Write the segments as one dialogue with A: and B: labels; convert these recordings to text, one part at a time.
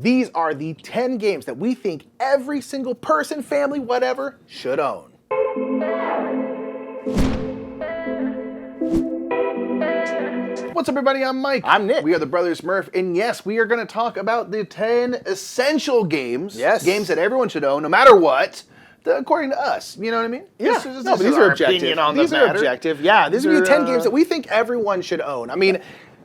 A: These are the 10 games that we think every single person, family, whatever, should own. What's up, everybody? I'm Mike.
B: I'm Nick.
A: We are the Brothers Murph, and yes, we are going to talk about the 10 essential games.
B: Yes.
A: Games that everyone should own, no matter what, according to us. You know what I mean?
B: Yeah.
A: This
B: these
A: is
B: are
A: our
B: objective.
A: opinion on
B: These
A: the
B: are
A: matter.
B: objective. Yeah.
A: These are the 10 games that we think everyone should own. I mean,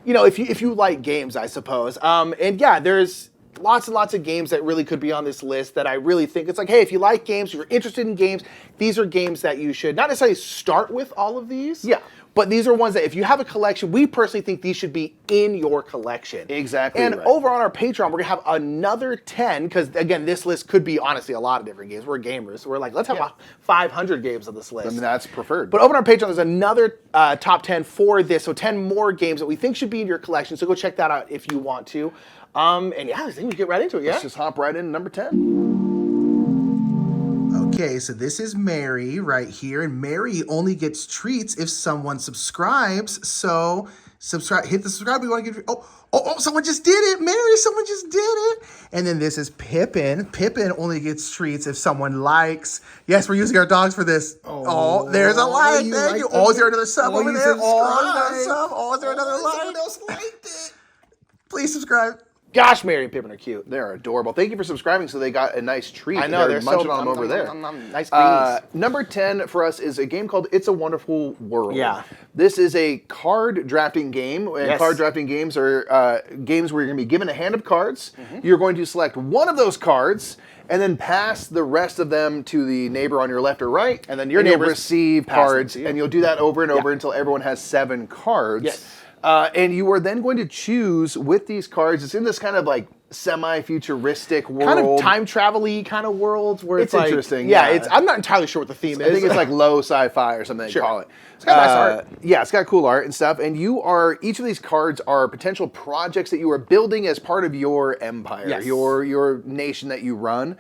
A: you know, if you like games, I suppose. And yeah, there's lots and lots of games that really could be on this list that I really think it's like, hey, if you like games, if you're interested in games, these are games that you should not necessarily start with all of these.
B: Yeah.
A: But these are ones that if you have a collection, we personally think these should be in your collection.
B: Exactly.
A: And
B: right.
A: over on our Patreon, we're going to have another 10, because again, this list could be honestly a lot of different games. We're gamers. So we're like, let's have 500 games on this list.
B: I mean, that's preferred.
A: But over on our Patreon, there's another top 10 for this. So 10 more games that we think should be in your collection. So go check that out if you want to. And yeah, I think we get right into it, yeah?
B: Let's just hop right into number 10.
C: Okay, so this is Mary right here, and Mary only gets treats if someone subscribes. So subscribe, hit the subscribe. We want to get. Oh! Someone just did it, Mary. Someone just did it. And then this is Pippin. Pippin only gets treats if someone likes. Yes, we're using our dogs for this. Oh, there's a like. Thank you. Oh, is there another sub over there? Oh, is there another sub? Oh, is there another like? Someone else liked it. Please subscribe.
A: Gosh, Mary and Pippin are cute.
B: They're adorable. Thank you for subscribing, so they got a nice treat.
A: I know,
B: they're munching on them over there.
A: Nice greenies.
B: Number 10 for us is a game called It's a Wonderful World.
A: Yeah.
B: This is a card drafting game, and
A: Yes.
B: card drafting games are games where you're going to be given a hand of cards. You're going to select one of those cards, and then pass the rest of them to the neighbor on your left or right.
A: And then your
B: you'll
A: neighbors
B: receive
A: pass them
B: cards,
A: to you.
B: and you'll do that over and over until everyone has 7 cards.
A: Yes.
B: And you are then going to choose with these cards. It's in this kind of like semi-futuristic world.
A: Kind of time travel-y kind of worlds where it's like,
B: interesting.
A: Yeah, I'm not entirely sure what the theme is.
B: I think it's like low sci-fi or something they call it.
A: It's got nice art.
B: Yeah, it's got cool art and stuff. And each of these cards are potential projects that you are building as part of your empire,
A: Yes.
B: your nation that you run.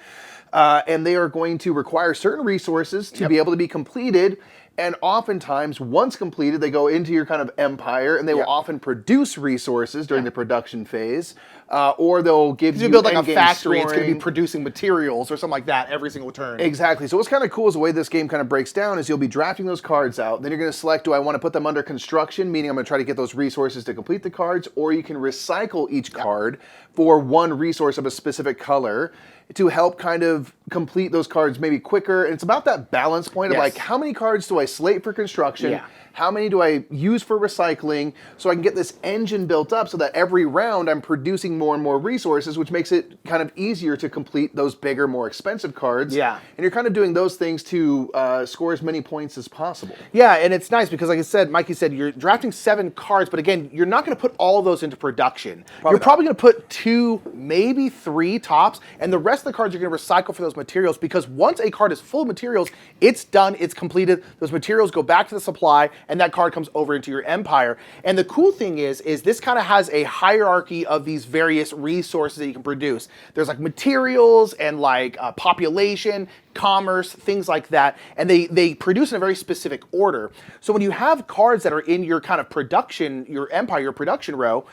B: And they are going to require certain resources to be able to be completed. And oftentimes, once completed, they go into your kind of empire, and they will often produce resources during the production phase, or they'll give you
A: build like a
B: endgame
A: factory, it's going to be
B: scoring.
A: producing materials or something like that every single turn.
B: Exactly. So what's kind of cool is the way this game kind of breaks down is you'll be drafting those cards out. Then you're going to select, do I want to put them under construction, meaning I'm going to try to get those resources to complete the cards, or you can recycle each card for one resource of a specific color to help kind of complete those cards maybe quicker. And it's about that balance point of like, how many cards do I slate for construction?
A: Yeah.
B: How many do I use for recycling so I can get this engine built up so that every round I'm producing more and more resources, which makes it kind of easier to complete those bigger, more expensive cards.
A: Yeah.
B: And you're kind of doing those things to score as many points as possible.
A: Yeah, and it's nice because, like I said, Mikey said, you're drafting 7 cards, but again, you're not going to put all of those into production. You're probably going to put 2, maybe 3 tops, and the rest of the cards you're going to recycle for those materials, because once a card is full of materials, it's done, it's completed, those materials go back to the supply, and that card comes over into your empire. And the cool thing is this kind of has a hierarchy of these various resources that you can produce. There's like materials and like population, commerce, things like that, and they produce in a very specific order. So when you have cards that are in your kind of production, your empire, your production row,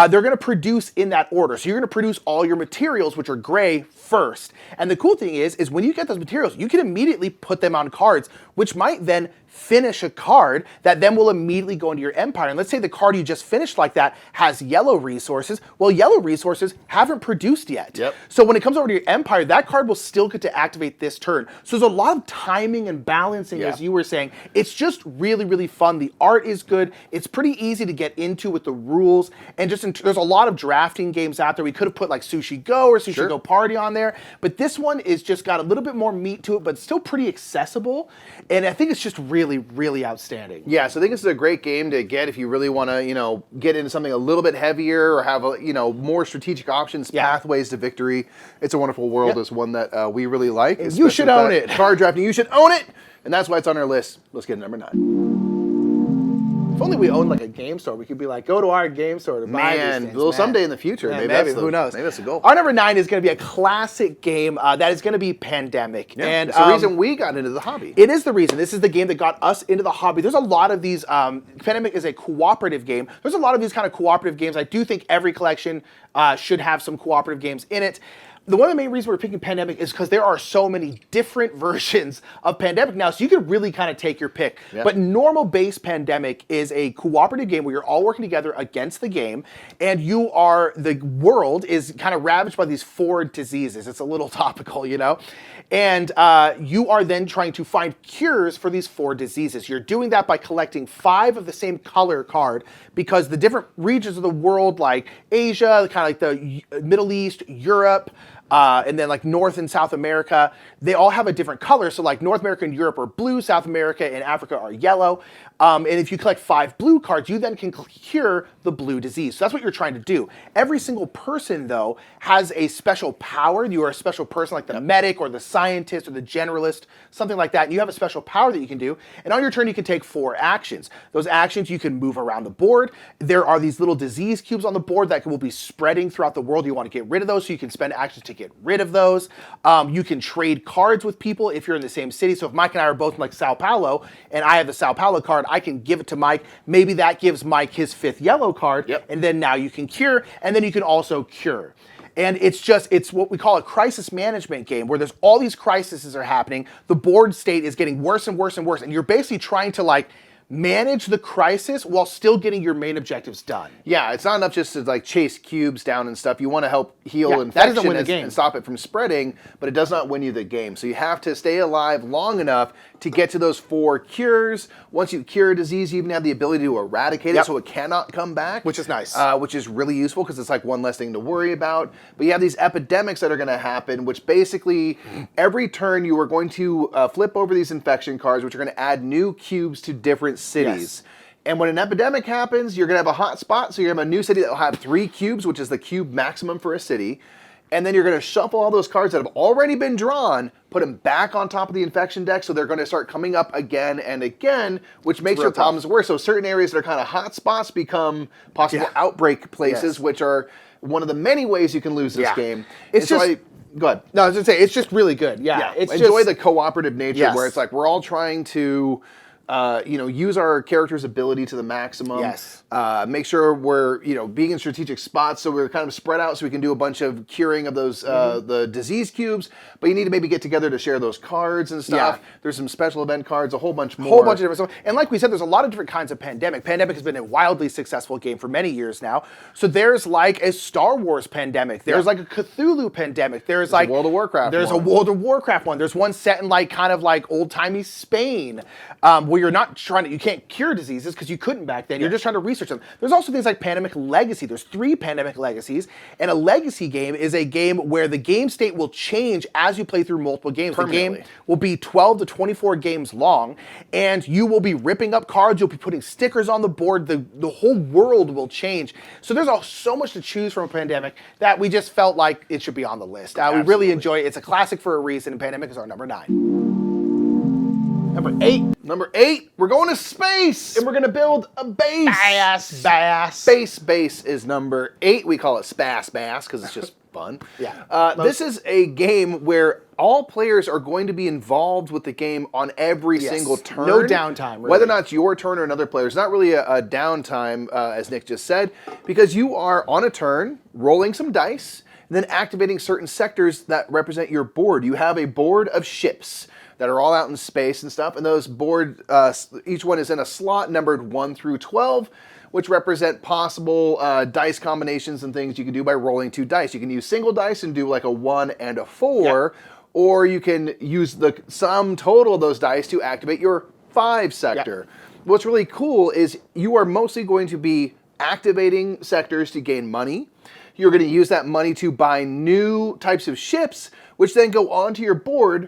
A: they're going to produce in that order. So you're going to produce all your materials, which are gray, first. And the cool thing is when you get those materials, you can immediately put them on cards, which might then finish a card that then will immediately go into your empire. And let's say the card you just finished like that has yellow resources. Well, yellow resources haven't produced yet.
B: Yep.
A: So when it comes over to your empire, that card will still get to activate this turn. So there's a lot of timing and balancing, as you were saying. It's just really, really fun. The art is good. It's pretty easy to get into with the rules. And just there's a lot of drafting games out there. We could have put like Sushi Go or Sushi Go Party on there. But this one is just got a little bit more meat to it, but still pretty accessible. And I think it's just really, really outstanding.
B: Yeah, so I think this is a great game to get if you really want to, get into something a little bit heavier or have, more strategic options, pathways to victory. It's a Wonderful World is one that we really like.
A: You should own it.
B: Card drafting, you should own it. And that's why it's on our list. Let's get to number 9.
A: If only we owned like a game store, we could be like, go to our game store to buy these things.
B: Well, someday in the future,
A: Yeah,
B: maybe
A: who knows?
B: Maybe that's the goal.
A: Our number 9 is going to be a classic game that is going to be Pandemic.
B: Yeah,
A: And
B: it's the reason we got into the hobby.
A: It is the reason. This is the game that got us into the hobby. There's a lot of these. Pandemic is a cooperative game. There's a lot of these kind of cooperative games. I do think every collection should have some cooperative games in it. One of the main reasons we're picking Pandemic is because there are so many different versions of Pandemic now, so you can really kind of take your pick. Yep. But normal base Pandemic is a cooperative game where you're all working together against the game, and the world is kind of ravaged by these 4 diseases. It's a little topical, you know? And you are then trying to find cures for these 4 diseases. You're doing that by collecting 5 of the same color card, because the different regions of the world, like Asia, kind of like the Middle East, Europe, and then like North and South America, they all have a different color. So like North America and Europe are blue, South America and Africa are yellow. And if you collect 5 blue cards, you then can cure the blue disease. So that's what you're trying to do. Every single person, though, has a special power. You are a special person, like the medic or the scientist or the generalist, something like that. And you have a special power that you can do. And on your turn, you can take 4 actions. Those actions, you can move around the board. There are these little disease cubes on the board that will be spreading throughout the world. You want to get rid of those, so you can spend actions to get rid of those. You can trade cards with people if you're in the same city. So if Mike and I are both in like Sao Paulo, and I have the Sao Paulo card, I can give it to Mike. Maybe that gives Mike his 5th yellow card, and then now you can cure, and then you can also cure. And it's what we call a crisis management game, where there's all these crises are happening. The board state is getting worse and worse and worse, and you're basically trying to like manage the crisis while still getting your main objectives done.
B: Yeah, it's not enough just to like chase cubes down and stuff. You want to help heal infection and stop it from spreading, but it does not win you the game. So you have to stay alive long enough to get to those 4 cures. Once you cure a disease, you even have the ability to eradicate it so it cannot come back.
A: Which is nice.
B: Which is really useful because it's like one less thing to worry about. But you have these epidemics that are going to happen, which basically every turn you are going to flip over these infection cards, which are going to add new cubes to different cities. Yes. And when an epidemic happens, you're going to have a hot spot. So you're going to have a new city that will have 3 cubes, which is the cube maximum for a city. And then you're going to shuffle all those cards that have already been drawn, put them back on top of the infection deck, so they're going to start coming up again and again, which makes your problems worse. So certain areas that are kind of hot spots become possible outbreak places, which are one of the many ways you can lose this game.
A: It's just...
B: Go ahead.
A: No, I was going to say, it's just really good. Yeah. It's
B: Enjoy the cooperative nature where it's like we're all trying to... use our character's ability to the maximum.
A: Yes.
B: Make sure we're, being in strategic spots so we're kind of spread out so we can do a bunch of curing of those, the disease cubes. But you need to maybe get together to share those cards and stuff. Yeah. There's some special event cards, a whole bunch more.
A: A whole bunch of different stuff. And like we said, there's a lot of different kinds of Pandemic. Pandemic has been a wildly successful game for many years now. So there's like a Star Wars Pandemic. There's like a Cthulhu Pandemic. There's like
B: a World of Warcraft
A: There's a World of Warcraft one. There's one set in like kind of like old-timey Spain, where you're not you can't cure diseases because you couldn't back then. You're just trying to research them. There's also things like Pandemic Legacy. There's 3 Pandemic Legacies, and a legacy game is a game where the game state will change as you play through multiple games. The game will be 12 to 24 games long, and you will be ripping up cards. You'll be putting stickers on the board. The whole world will change. So there's so much to choose from a Pandemic that we just felt like it should be on the list. We really enjoy it. It's a classic for a reason, and Pandemic is our number 9.
B: Number 8, we're going to space, and we're going to build a base. Space is number 8. We call it Spass Bass because it's just fun. This is a game where all players are going to be involved with the game on every single turn.
A: No downtime, really.
B: Whether or not it's your turn or another player. It's not really a downtime, as Nick just said, because you are on a turn, rolling some dice, and then activating certain sectors that represent your board. You have a board of ships that are all out in space and stuff, and those board, each one is in a slot numbered 1 through 12, which represent possible dice combinations and things you can do by rolling 2 dice. You can use single dice and do like a 1 and a 4, or you can use the sum total of those dice to activate your 5 sector. What's really cool is you are mostly going to be activating sectors to gain money. You're going to use that money to buy new types of ships, which then go onto your board.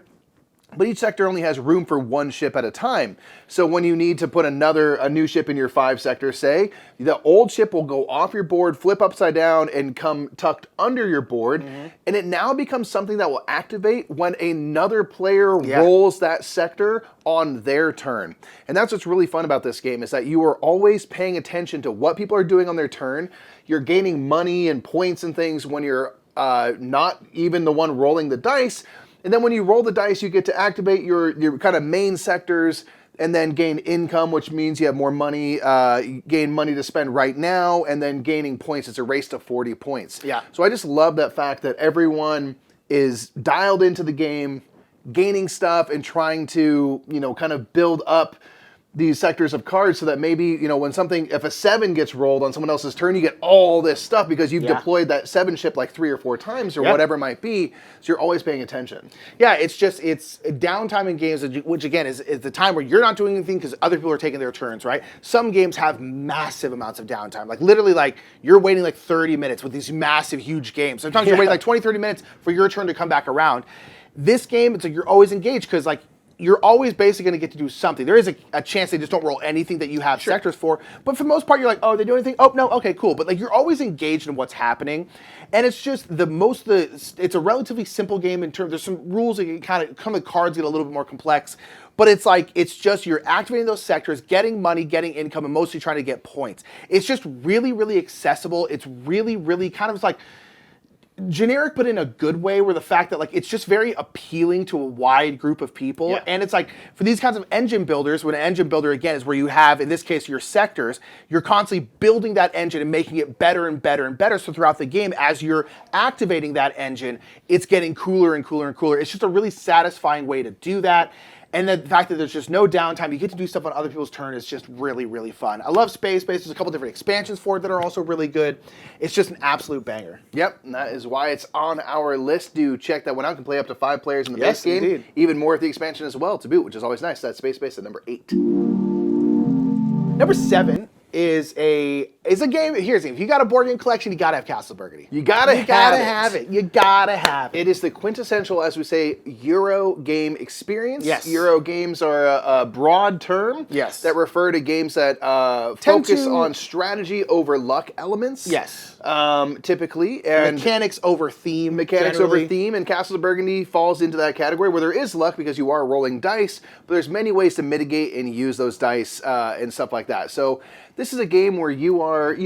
B: But each sector only has room for 1 ship at a time. So when you need to put a new ship in your 5 sector, say, the old ship will go off your board, flip upside down, and come tucked under your board. And it now becomes something that will activate when another player rolls that sector on their turn. And that's what's really fun about this game, is that you are always paying attention to what people are doing on their turn. You're gaining money and points and things when you're not even the one rolling the dice. And then when you roll the dice, you get to activate your kind of main sectors and then gain income, which means you have more money, you gain money to spend right now, and then gaining points. It's a race to 40 points.
A: Yeah.
B: So I just love that fact that everyone is dialed into the game, gaining stuff and trying to, kind of build up these sectors of cards so that maybe, when if a 7 gets rolled on someone else's turn, you get all this stuff because you've deployed that 7 ship like 3 or 4 times or whatever it might be. So you're always paying attention.
A: Yeah, it's downtime in games, which again is the time where you're not doing anything because other people are taking their turns, right? Some games have massive amounts of downtime. Like literally you're waiting 30 minutes with these massive, huge games. Sometimes you're waiting 20, 30 minutes for your turn to come back around. This game, it's you're always engaged because you're always basically going to get to do something. There is a chance they just don't roll anything that you have sectors for. But for the most part, you're like, oh, they do anything? Oh, no, okay, cool. But you're always engaged in what's happening. And it's just it's a relatively simple game in terms, there's some rules that the cards get a little bit more complex. But it's just you're activating those sectors, getting money, getting income, and mostly trying to get points. It's just really, really accessible. It's really, really kind of generic, but in a good way, where the fact that it's just very appealing to a wide group of people. And it's for these kinds of engine builders, when an engine builder again is where you have, in this case, your sectors, you're constantly building that engine and making it better and better and better. So throughout the game, as you're activating that engine, it's getting cooler and cooler and cooler. It's just a really satisfying way to do that. And the fact that there's just no downtime, you get to do stuff on other people's turn is just really, really fun. I love Space Base. There's a couple different expansions for it that are also really good. It's just an absolute banger.
B: Yep, and that is why it's on our list. Do check that one out. You can play up to 5 players in the base game.
A: Indeed.
B: Even more of the expansion as well to boot, which is always nice. That's Space Base at number 8.
A: Number 7 is a game. Here's the game. If you got a board game collection, you gotta have Castle Burgundy.
B: You gotta have it.
A: You gotta have it.
B: It is the quintessential, as we say, Euro game experience.
A: Yes.
B: Euro games are a broad term.
A: Yes.
B: That refer to games that focus on strategy over luck elements.
A: Yes.
B: Typically. And
A: mechanics over theme.
B: And Castle of Burgundy falls into that category where there is luck because you are rolling dice, but there's many ways to mitigate and use those dice and stuff like that. So this is a game where you are,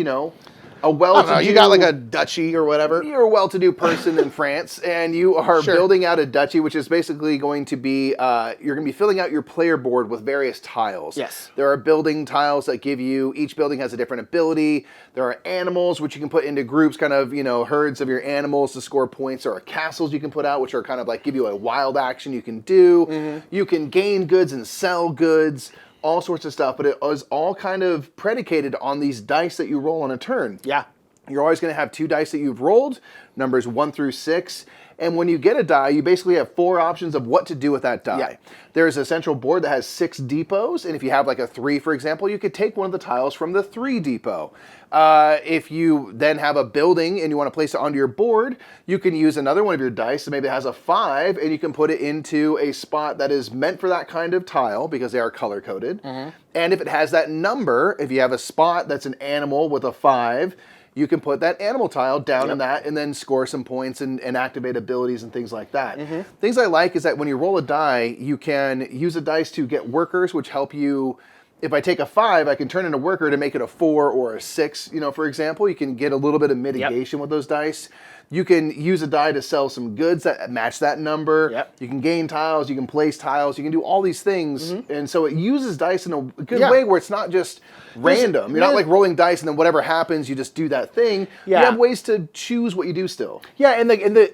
B: a well-to-do...
A: you got a duchy or whatever.
B: You're a well-to-do person in France, and you are building out a duchy, which is basically going to be... you're going to be filling out your player board with various tiles.
A: Yes.
B: There are building tiles that give you... Each building has a different ability. There are animals, which you can put into groups, kind of, herds of your animals to score points. There are castles you can put out, which are kind of give you a wild action you can do. Mm-hmm. You can gain goods and sell goods. All sorts of stuff, but it is all kind of predicated on these dice that you roll on a turn.
A: Yeah.
B: You're always going to have 2 dice that you've rolled, numbers 1 through 6, and when you get a die, you basically have 4 options of what to do with that die.
A: Yeah.
B: There's a central board that has 6 depots, and if you have a 3, for example, you could take one of the tiles from the 3 depot. If you then have a building and you want to place it onto your board, you can use another one of your dice, so maybe it has a 5, and you can put it into a spot that is meant for that kind of tile, because they are color-coded. Mm-hmm. And if it has that number, if you have a spot that's an animal with a 5, you can put that animal tile down in that and then score some points and activate abilities and things like that. Mm-hmm. Things I like is that when you roll a die, you can use a dice to get workers, which help you. If I take a 5, I can turn in a worker to make it a 4 or a 6, for example. You can get a little bit of mitigation with those dice. You can use a die to sell some goods that match that number. Yep. You can gain tiles, you can place tiles, you can do all these things. Mm-hmm. And so it uses dice in a good way where it's not just random. You're not rolling dice and then whatever happens, you just do that thing. Yeah. You have ways to choose what you do still.
A: Yeah, and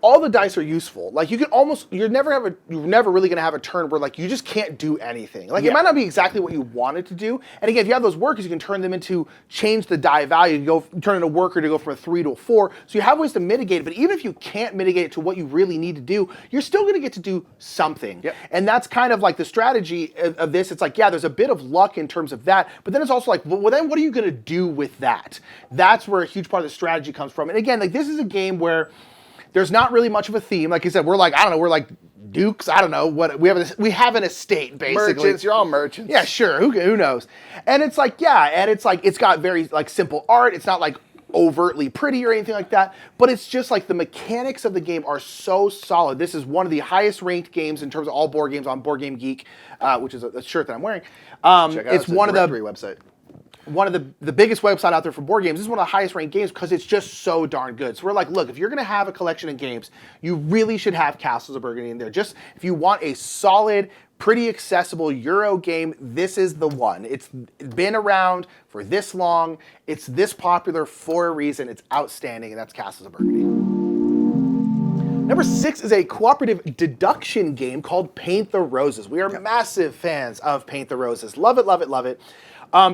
A: all the dice are useful. You can you're never really gonna have a turn where you just can't do anything. It might not be exactly what you wanted to do. And again, if you have those workers, you can turn them into, change the die value, turn in a worker to go from a 3 to a 4. So you have ways to mitigate it, but even if you can't mitigate it to what you really need to do, you're still gonna get to do something. Yep. And that's kind of the strategy of this. It's there's a bit of luck in terms of that, but then it's also well, then what are you gonna do with that? That's where a huge part of the strategy comes from. And again, this is a game where there's not really much of a theme. Like you said, we're we're dukes. I don't know what we have an estate basically.
B: Merchants, you're all merchants.
A: Yeah, sure. Who knows? And it's it's got very simple art. It's not overtly pretty or anything like that, but it's just the mechanics of the game are so solid. This is one of the highest ranked games in terms of all board games on Board Game Geek, which is a shirt that I'm wearing. It's one of the
B: website.
A: One of the biggest website out there for board games. This is one of the highest ranked games because it's just so darn good. So we're look, if you're going to have a collection of games, you really should have Castles of Burgundy in there. Just if you want a solid, pretty accessible Euro game. This is the one. It's been around for this long. It's this popular for a reason. It's outstanding, and that's Castles of Burgundy. Number 6 is a cooperative deduction game called Paint the Roses. We are massive fans of Paint the Roses. Love it, love it, love it.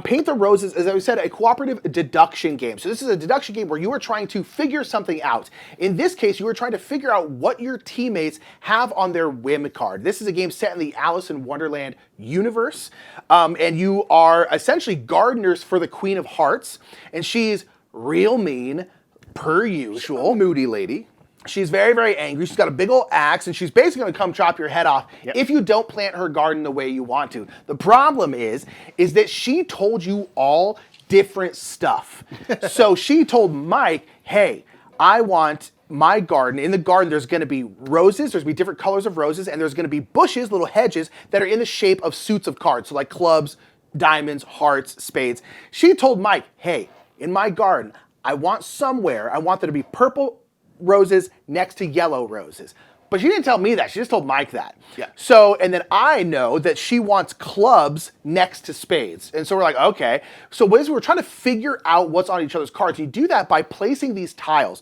A: Paint the Roses, as I said, a cooperative deduction game. So this is a deduction game where you are trying to figure something out. In this case, you are trying to figure out what your teammates have on their whim card. This is a game set in the Alice in Wonderland universe. And you are essentially gardeners for the Queen of Hearts. And she's real mean, per usual.
B: Moody lady.
A: She's very, very angry. She's got a big old axe, and she's basically going to come chop your head off if you don't plant her garden the way you want to. The problem is that she told you all different stuff. So she told Mike, hey, I want my garden. In the garden, there's going to be roses. There's going to be different colors of roses, and there's going to be bushes, little hedges, that are in the shape of suits of cards. So like clubs, diamonds, hearts, spades. She told Mike, hey, in my garden, I want there to be purple roses next to yellow roses. But she didn't tell me that. She just told Mike that.
B: Yeah.
A: So, and then I know that she wants clubs next to spades. And so we're like, okay. So we're trying to figure out what's on each other's cards. You do that by placing these tiles.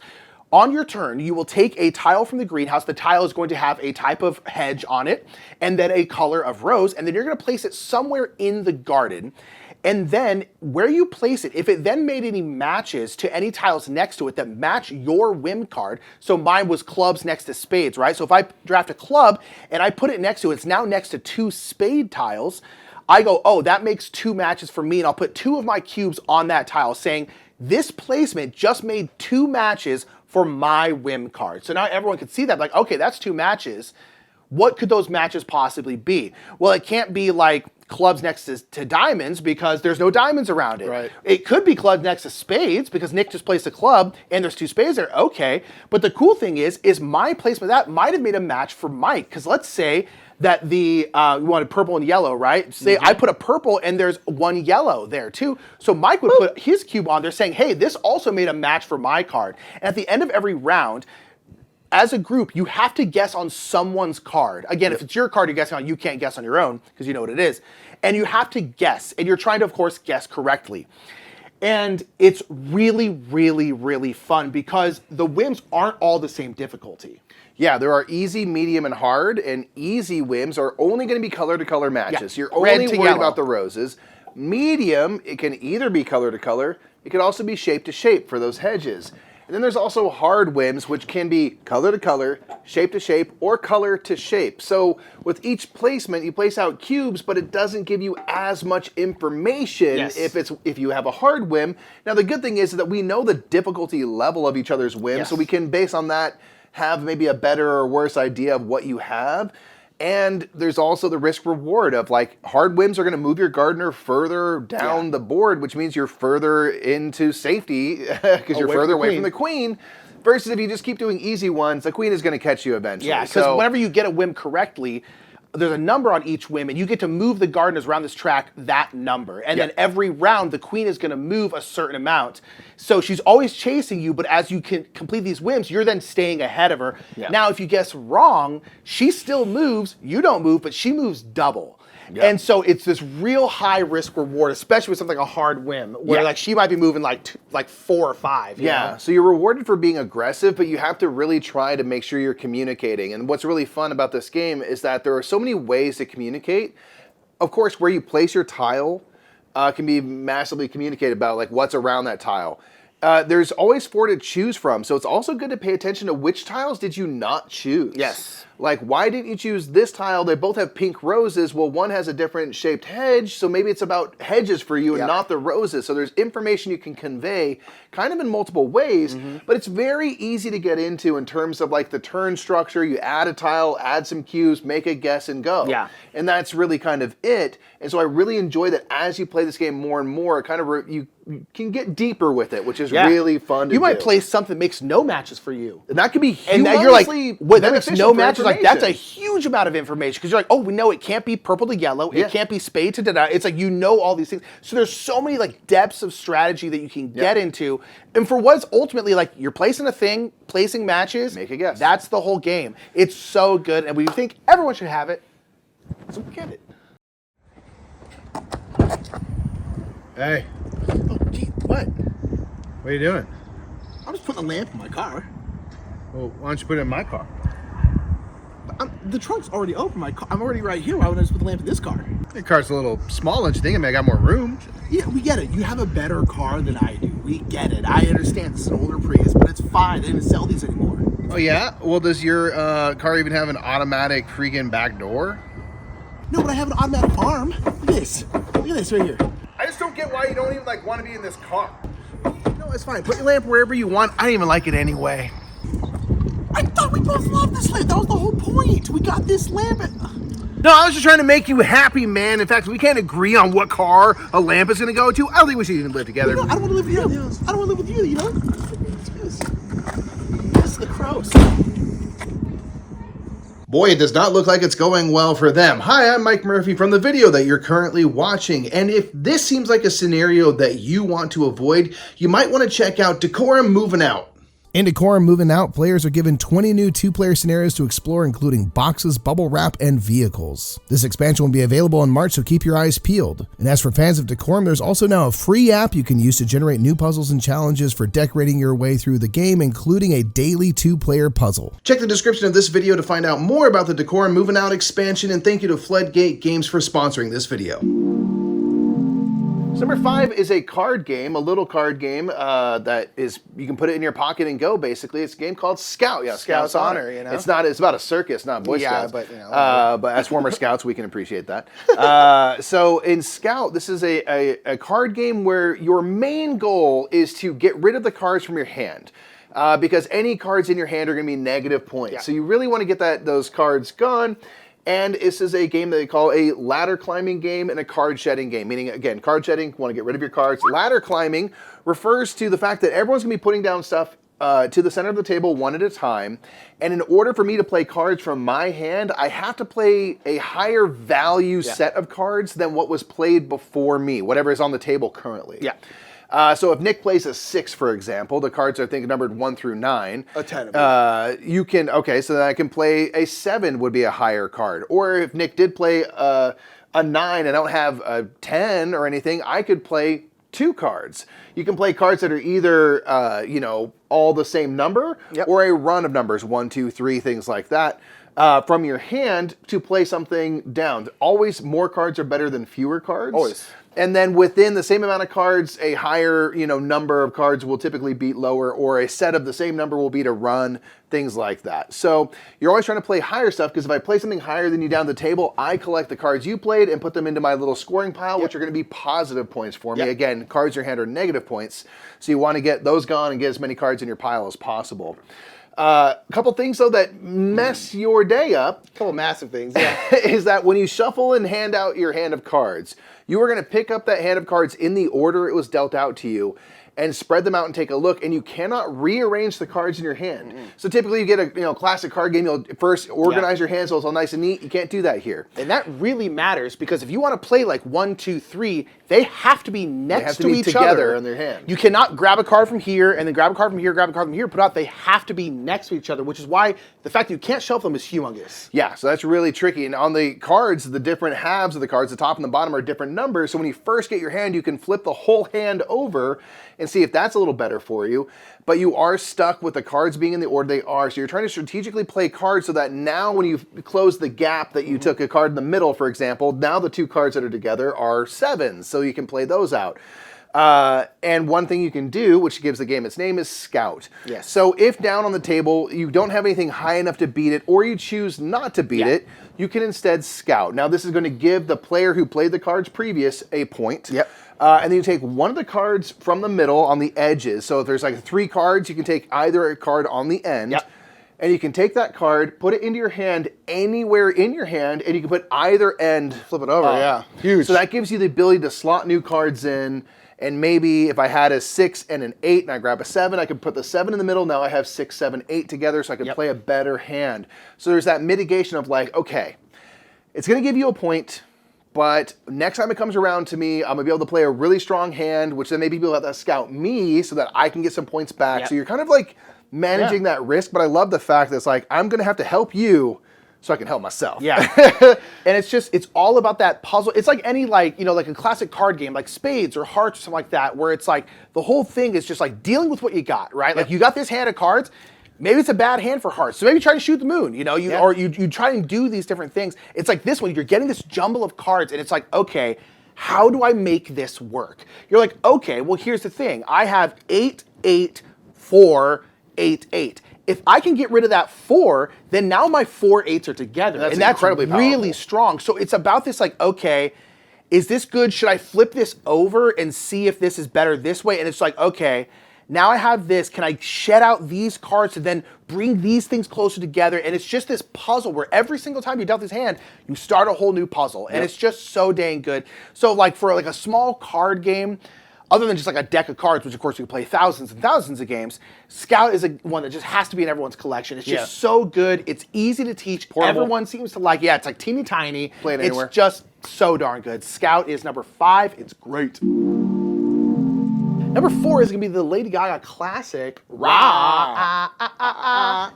A: On your turn, you will take a tile from the greenhouse. The tile is going to have a type of hedge on it, and then a color of rose, and then you're going to place it somewhere in the garden. And then where you place it, if it then made any matches to any tiles next to it that match your whim card, so mine was clubs next to spades, right? So if I draft a club and I put it next to it, it's now next to 2 spade tiles, I go, oh, that makes 2 matches for me, and I'll put 2 of my cubes on that tile saying, this placement just made 2 matches for my whim card. So now everyone can see that, like, okay, that's 2 matches. What could those matches possibly be? Well, it can't be like clubs next to diamonds because there's no diamonds around it.
B: Right.
A: It could be clubs next to spades because Nick just placed a club and there's 2 spades there. Okay. But the cool thing is my placement of that might have made a match for Mike. Because let's say that you wanted purple and yellow, right? Say I put a purple and there's 1 yellow there too. So Mike would put his cube on there saying, hey, this also made a match for my card. And at the end of every round, as a group, you have to guess on someone's card. Again, if it's your card you're guessing on, you can't guess on your own because you know what it is. And you have to guess. And you're trying to, of course, guess correctly. And it's really, really, really fun because the whims aren't all the same difficulty.
B: Yeah, there are easy, medium, and hard, and easy whims are only going to be color-to-color matches.
A: Yeah.
B: You're
A: Red
B: only
A: to
B: worried
A: yellow.
B: about the roses. Medium, it can either be color-to-color, it could also be shape-to-shape for those hedges. And then there's also hard whims, which can be color-to-color, shape-to-shape, or color-to-shape. So with each placement, you place out cubes, but it doesn't give you as much information if you have a hard whim. Now, the good thing is that we know the difficulty level of each other's whims, so we can, based on that, have maybe a better or worse idea of what you have. And there's also the risk reward of like hard whims are going to move your gardener further down the board, which means you're further into safety because you're further away from the queen. Versus if you just keep doing easy ones, the queen is going to catch you eventually.
A: Yeah, because whenever you get a whim correctly, there's a number on each whim, and you get to move the gardeners around this track that number. And then every round, the queen is going to move a certain amount. So she's always chasing you, but as you can complete these whims, you're then staying ahead of her. Yeah. Now, if you guess wrong, she still moves. You don't move, but she moves double. Yep. And so it's this real high risk reward, especially with something like a hard whim, where like she might be moving like 4 or 5. You know?
B: So you're rewarded for being aggressive, but you have to really try to make sure you're communicating. And what's really fun about this game is that there are so many ways to communicate. Of course, where you place your tile can be massively communicated about, like what's around that tile. There's always 4 to choose from, so it's also good to pay attention to which tiles did you not choose.
A: Yes.
B: Like, why didn't you choose this tile? They both have pink roses. Well, one has a different shaped hedge, so maybe it's about hedges for you and not the roses. So there's information you can convey kind of in multiple ways, but it's very easy to get into in terms of like the turn structure. You add a tile, add some cubes, make a guess, and go.
A: Yeah.
B: And that's really kind of it. And so I really enjoy that as you play this game more and more, kind of you can get deeper with it, which is really fun to do.
A: You might play something that makes no matches for you.
B: And that could be huge.
A: And then you're like, what, that makes no matches? Like, that's a huge amount of information. Because you're like, oh, we know it can't be purple to yellow. It can't be spade to da-da. It's like, you know all these things. So there's so many like depths of strategy that you can get into. And for what's ultimately like, you're placing a thing, placing matches.
B: Make a guess.
A: That's the whole game. It's so good. And we think everyone should have it. So get it.
B: Hey,
C: Oh, gee, what?
B: what are you doing?
C: I'm just putting a lamp in my car.
B: Well, why don't you put it in my car?
C: The trunk's already open. I'm already right here. Why would I just put the lamp in this car?
B: Your car's a little small, don't you think? I mean, I got more room.
C: Yeah, we get it. You have a better car than I do. We get it. I understand this is an older Prius, but it's fine. They don't even sell these anymore.
B: Oh, yeah? Well, does your car even have an automatic freaking back door?
C: No, but I have an automatic arm. Look at this. Look at this right here.
B: I just don't get why you don't even, like, want to be in this car.
A: No, it's fine. Put your lamp wherever you want. I don't even like it anyway.
C: I thought we both loved this lamp. That was the whole point. We got this lamp.
A: No, I was just trying to make you happy, man. In fact, we can't agree on what car a lamp is going to go to. I don't think we should even live together.
C: I don't want to live with you. I don't want to live with you, you know? This is the crows.
B: Boy, it does not look like it's going well for them. Hi, I'm Mike Murphy from the video that you're currently watching. And if this seems like a scenario that you want to avoid, you might want to check out Decorum Moving Out.
D: In Decorum Moving Out, players are given 20 new 2-player scenarios to explore, including boxes, bubble wrap, and vehicles. This expansion will be available in March, so keep your eyes peeled. And as for fans of Decorum, there's also now a free app you can use to generate new puzzles and challenges for decorating your way through the game, including a daily 2-player puzzle.
B: Check the description of this video to find out more about the Decorum Moving Out expansion, and thank you to Floodgate Games for sponsoring this video. Number 5 is a card game, a little card game that is, you can put it in your pocket and go, basically. It's a game called Scout. Yeah,
A: Scout's Honor, you know?
B: It's about a circus, not Boy Scouts.
A: Yeah, but, you know.
B: But as former Scouts, we can appreciate that. So in Scout, this is a card game where your main goal is to get rid of the cards from your hand. Because any cards in your hand are going to be negative points.
A: Yeah.
B: So you really want to get those cards gone. And this is a game that they call a ladder climbing game and a card shedding game. Meaning, again, card shedding, want to get rid of your cards. Ladder climbing refers to the fact that everyone's going to be putting down stuff to the center of the table one at a time. And in order for me to play cards from my hand, I have to play a higher value set of cards than what was played before me, whatever is on the table currently.
A: Yeah.
B: So if Nick plays a 6, for example, the cards are, I think, numbered 1 through 9.
A: A 10.
B: You can, okay, so then I can play a 7 would be a higher card. Or if Nick did play a 9 and I don't have a 10 or anything, I could play 2 cards. You can play cards that are either, you know, all the same number or a run of numbers, 1, 2, 3, things like that. From your hand to play something down. Always more cards are better than fewer cards.
A: Always.
B: And then within the same amount of cards, a higher, you know, number of cards will typically beat lower, or a set of the same number will beat a run, things like that. So you're always trying to play higher stuff, because if I play something higher than you down the table, I collect the cards you played and put them into my little scoring pile, which are going to be positive points for me. Again, cards in your hand are negative points, so you want to get those gone and get as many cards in your pile as possible. A couple things, though, that mess your day up.
A: A couple massive things, yeah.
B: Is that when you shuffle and hand out your hand of cards, you are going to pick up that hand of cards in the order it was dealt out to you and spread them out and take a look, and you cannot rearrange the cards in your hand. So typically you get a classic card game, you'll first organize your hand so it's all nice and neat. You can't do that here.
A: And that really matters, because if you want to play like 1, 2, 3, they have to be next to each other
B: in their hand.
A: You cannot grab a card from here and then grab a card from here, grab a card from here, put out. They have to be next to each other, which is why the fact that you can't shuffle them is humongous.
B: Yeah, so that's really tricky. And on the cards, the different halves of the cards, the top and the bottom, are different numbers. So when you first get your hand, you can flip the whole hand over and see if that's a little better for you. But you are stuck with the cards being in the order they are. So you're trying to strategically play cards so that now when you close the gap that you took a card in the middle, for example, now the 2 cards that are together are 7s. So you can play those out. And one thing you can do, which gives the game its name, is Scout.
A: Yes.
B: So if down on the table you don't have anything high enough to beat it, or you choose not to beat it, you can instead Scout. Now this is going to give the player who played the cards previous a point.
A: Yep.
B: And then you take one of the cards from the middle on the edges. So if there's like 3 cards, you can take either a card on the end.
A: Yep.
B: And you can take that card, put it into your hand anywhere in your hand, and you can put either end.
A: Flip it over, yeah. Huge.
B: So that gives you the ability to slot new cards in. And maybe if I had a 6 and an 8 and I grab a 7, I could put the 7 in the middle. Now I have 6, 7, 8 together, so I can play a better hand. So there's that mitigation of like, okay, it's going to give you a point, but next time it comes around to me, I'm going to be able to play a really strong hand, which then maybe people have to scout me so that I can get some points back. So you're kind of like managing that risk, but I love the fact that it's like, I'm going to have to help you so I can help myself.
A: Yeah. And it's all about that puzzle. It's like any like a classic card game like Spades or Hearts or something like that, where it's like the whole thing is just like dealing with what you got, right? Like you got this hand of cards. Maybe it's a bad hand for Hearts, so maybe try to shoot the moon, or you try and do these different things. It's like this one, you're getting this jumble of cards, and it's like, okay, how do I make this work? You're like, okay, well, here's the thing. I have 8, 8, 4, 8, 8. If I can get rid of that 4, then now my 4 8s are together.
B: That's
A: and that's
B: incredibly
A: really
B: powerful.
A: strong. So it's about this like, okay, is this good? Should I flip this over and see if this is better this way? And it's like, okay, now I have this. Can I shed out these cards to then bring these things closer together? And it's just this puzzle where every single time you dealt this hand, you start a whole new puzzle. And it's just so dang good. So like for like a small card game, other than just like a deck of cards, which of course you can play thousands and thousands of games, Scout is one that just has to be in everyone's collection. It's just so good. It's easy to teach.
B: Portable.
A: Everyone seems to like. Yeah, it's like teeny tiny.
B: Play it anywhere.
A: It's just so darn good. Scout is number 5. It's great. Number 4 is going to be the Lady Gaga classic, Ra.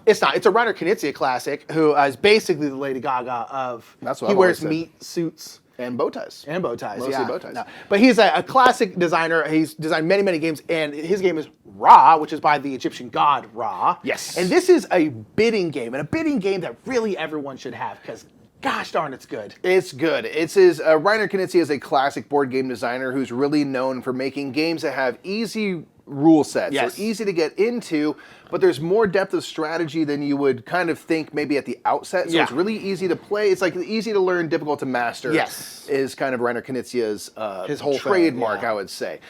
A: It's not. It's a Reiner Knizia classic, who is basically the Lady Gaga of...
B: That's what
A: he
B: I've
A: wears
B: always said.
A: meat suits.
B: And bow ties.
A: And bow ties,
B: Mostly
A: yeah.
B: bow ties.
A: No. But he's a classic designer. He's designed many, many games, and his game is Ra, which is by the Egyptian god Ra.
B: Yes.
A: And this is a bidding game, and a bidding game that really everyone should have, because gosh darn, it's good.
B: It's good. Reiner Knizia is a classic board game designer who's really known for making games that have easy rule sets.
A: Yes.
B: They're easy to get into, but there's more depth of strategy than you would kind of think maybe at the outset. So it's really easy to play. It's like easy to learn, difficult to master.
A: Yes.
B: Is kind of Reiner Knizia's
A: His whole
B: trademark,
A: thing, yeah.
B: I would say.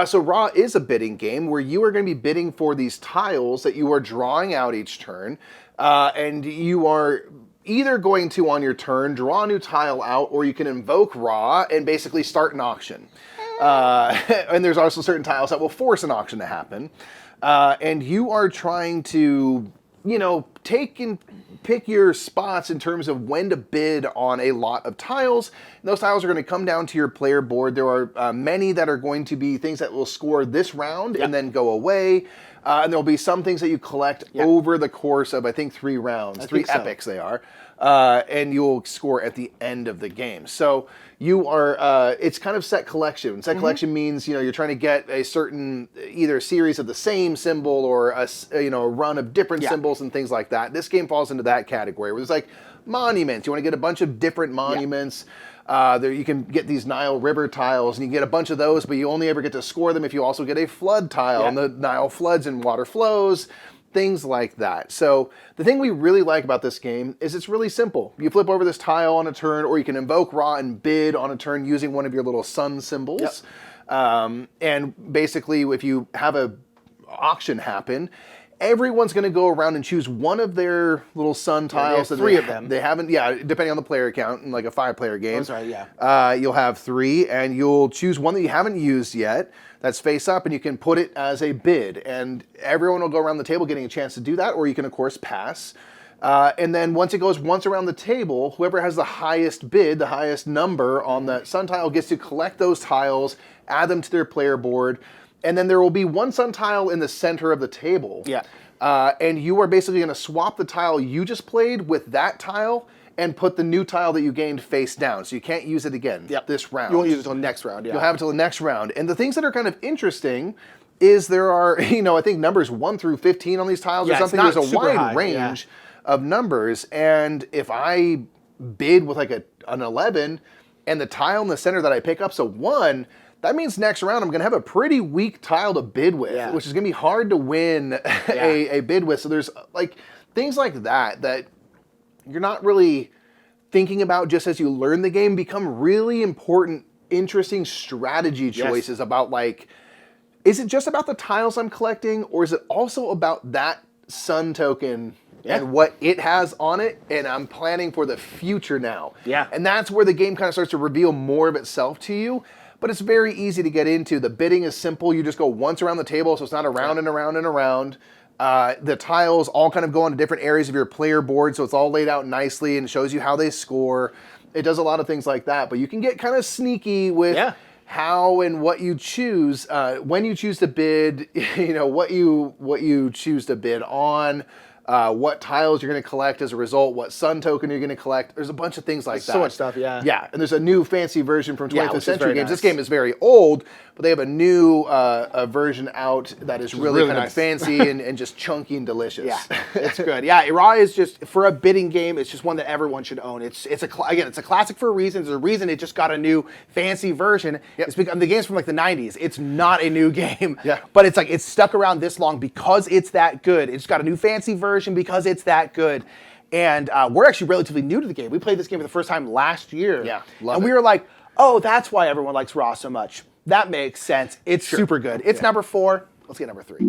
B: So Raw is a bidding game where you are going to be bidding for these tiles that you are drawing out each turn, and you are either going to, on your turn, draw a new tile out, or you can invoke Ra and basically start an auction. And there's also certain tiles that will force an auction to happen. And you are trying to, take and pick your spots in terms of when to bid on a lot of tiles. And those tiles are going to come down to your player board. There are many that are going to be things that will score this round and then go away. And there'll be some things that you collect over the course of, I think, 3 rounds. 3 epics they are. And you'll score at the end of the game. So you are, it's kind of set collection. Set collection means, you're trying to get a certain, either a series of the same symbol or a run of different symbols and things like that. This game falls into that category where there's like monuments. You want to get a bunch of different monuments. There you can get these Nile River tiles, and you get a bunch of those, but you only ever get to score them if you also get a flood tile, and the Nile floods and water flows, things like that. So the thing we really like about this game is it's really simple. You flip over this tile on a turn, or you can invoke Ra and bid on a turn using one of your little sun symbols. And basically, if you have a auction happen, everyone's going to go around and choose one of their little sun tiles.
A: They have 3 of them.
B: They haven't, depending on the player count, in like a 5-player game.
A: That's right,
B: you'll have 3, and you'll choose one that you haven't used yet that's face up, and you can put it as a bid. And everyone will go around the table getting a chance to do that, or you can, of course, pass. And then once it goes once around the table, whoever has the highest bid, the highest number on that sun tile, gets to collect those tiles, add them to their player board, and then there will be one sun tile in the center of the table. And you are basically going to swap the tile you just played with that tile and put the new tile that you gained face down. So you can't use it again this round.
A: You won't use it until next round,
B: You'll have it until the next round. And the things that are kind of interesting is there are, I think numbers 1 through 15 on these tiles or something. There's a wide range of numbers. And if I bid with like an 11 and the tile in the center that I pick up's a 1, that means next round I'm going to have a pretty weak tile to bid with, which is going to be hard to win a bid with. So there's like things like that you're not really thinking about just as you learn the game become really important, interesting strategy choices about like, is it just about the tiles I'm collecting, or is it also about that sun token and what it has on it, and I'm planning for the future now. And that's where the game kind of starts to reveal more of itself to you. But it's very easy to get into. The bidding is simple. You just go once around the table, so it's not around and around and around. The tiles all kind of go into different areas of your player board, so it's all laid out nicely and shows you how they score. It does a lot of things like that, but you can get kind of sneaky with how and what you choose, when you choose to bid, what you choose to bid on. what tiles you're going to collect as a result, what sun token you're going to collect. There's a bunch of things like that.
A: So much stuff, yeah.
B: Yeah, and there's a new fancy version from 20th
A: which is
B: Century
A: very
B: Games.
A: nice.
B: This game is very old, but they have a new version out that is really kind
A: nice.
B: of fancy and just chunky and delicious.
A: Yeah, it's good. Yeah, Ira is just, for a bidding game, it's just one that everyone should own. It's a classic for a reason. There's a reason it just got a new fancy version.
B: Yep.
A: It's because the game's from like the 90s. It's not a new game.
B: Yeah.
A: But it's like it's stuck around this long because it's that good. It's got a new fancy version because it's that good. And we're actually relatively new to the game. We played this game for the first time last year.
B: Yeah,
A: and we were like, oh, that's why everyone likes Raw so much. That makes sense. It's super good. It's number 4. Let's get number 3.